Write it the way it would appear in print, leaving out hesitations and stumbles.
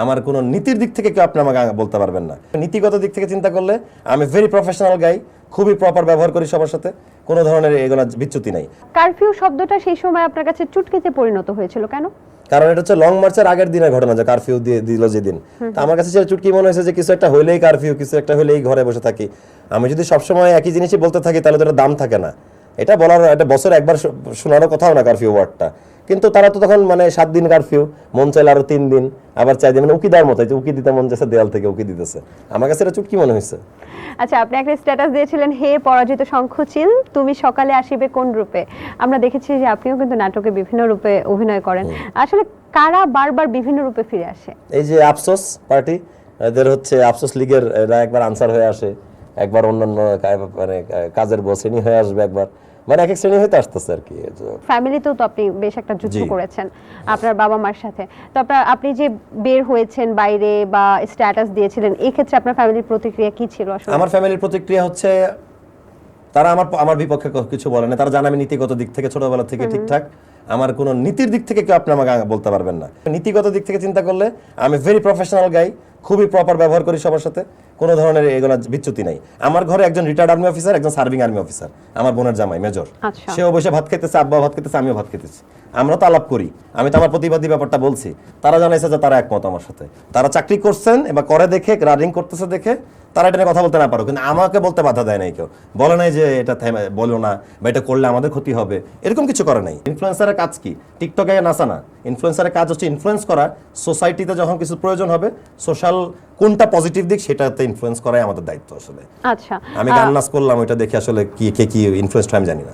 আমার কোনো নীতির দিক থেকে কেউ আপনি আমাকে বলতে পারবেন না। নীতিগত দিক থেকে চিন্তা করলে আমি ভেরি প্রফেশনাল গাই, খুবই প্রপার ব্যবহার করি সবার সাথে, কোনো ধরনের এগুলো বিচ্যুতি নাই। কারফিউ শব্দটা সেই সময় আপনার কাছে চুটকিতে পরিণত হয়েছিল কেন? কারণ এটা হচ্ছে লং মার্চের আগের দিনের ঘটনা, যে কারফিউ দিয়ে দিল যেদিন। তো আমার কাছে সেটা চুটকি মনে হয়েছে যে কিছু একটা হইলেই কারফিউ, কিছু একটা হইলেই ঘরে বসে থাকি। আমি যদি সবসময় একই জিনিসই বলতে থাকি তাহলে তো এটা দাম থাকে না। এটা বলার, এটা বছরে একবার শোনারও কথাও না কারফিউ ওয়ার্ডটা। কিন্তু তারা তো তখন মানে 7 দিন কারফিউ, মন চাইলে আরো 3 দিন, আবার 4 দিন, মানে উকি দেওয়ার মতো, উকি দিতে মন যাচ্ছে, দেয়াল থেকে উকি দিতেছে। আমার কাছে এটা চুটকি মনে হয়েছে। আচ্ছা, আপনি একটা স্ট্যাটাস দিয়েছিলেন, হে পরাজিত শঙ্খচিল, তুমি সকালে আসিবে কোন রূপে। আমরা দেখেছি যে আপনিও কিন্তু নাটকে বিভিন্ন রূপে অভিনয় করেন। আসলে কারা বারবার বিভিন্ন রূপে ফিরে আসে? এই যে আফসোস পার্টি, এদের হচ্ছে আফসোস লীগের, এরা একবার আনসার হয়ে আসে, একবার অন্যান্য মানে কাজের শ্রেণী হয়ে আসবে, একবার মানে এক এক শ্রেণী হইতে আসতেছে আর কি। ফ্যামিলিতেও তো আপনি বেশ একটা যুদ্ধ করেছেন আপনার বাবা মার সাথে। তো আপনি যে বের হয়েছেন বাইরে বা স্ট্যাটাস দিয়েছিলেন, এই ক্ষেত্রে আপনার ফ্যামিলির প্রতিক্রিয়া কি ছিল আসলে? আমার ফ্যামিলির প্রতিক্রিয়া হচ্ছে তারা আমার বিপক্ষে কিছু বলে না। তারা জানে আমি নীতিগত দিক থেকে ছোটবেলা থেকে ঠিকঠাক, আমার কোনো নীতির দিক থেকে কেউ আপনি আমাকে বলতে পারবেন না। নীতিগত দিক থেকে চিন্তা করলে আমি ভেরি প্রফেশনাল গাই, খুবই প্রপার ব্যবহার করি সবার সাথে, কোনো ধরনের এগুলো বিচ্যুতি নাই। আমার ঘরে একজন রিটায়ার্ড আর্মি অফিসার, একজন সার্ভিং আর্মি অফিসার, আমার বোনের জামাই মেজর, সেও বসে ভাত খেতেছে, আব্বা ভাত খেতেছে, আমিও ভাত খেতেছি, আমরা তো আলাপ করি। আমি তো আমার প্রতিবাদী ব্যাপারটা বলছি, তারা জানাইছে যে তারা একমত আমার সাথে। তারা চাকরি করছেন এবার করে দেখে, রানিং করতেছে দেখে তারা এটা নিয়ে কথা বলতে না পারো, কিন্তু আমাকে বলতে বাধা দেয় নাই কেউ, বলে নাই যে এটা বলো না বা এটা করলে আমাদের ক্ষতি হবে, এরকম কিছু করে নাই। ইনফ্লুয়েন্সারের কাজ কি? টিকটকে নাচা না, ইনফ্লুয়েন্সারের কাজ হচ্ছে ইনফ্লুয়েন্স করা, সোসাইটিতে যখন কিছু প্রয়োজন হবে, সোশ্যাল কোনটা পজিটিভ দিক সেটাতে ইনফ্লুয়েন্স করাই আমাদের দায়িত্ব আসলে। আচ্ছা, আমি গান নাচ করলাম, ওইটা দেখে আসলে কি ইনফ্লুয়েন্স আমি জানি না।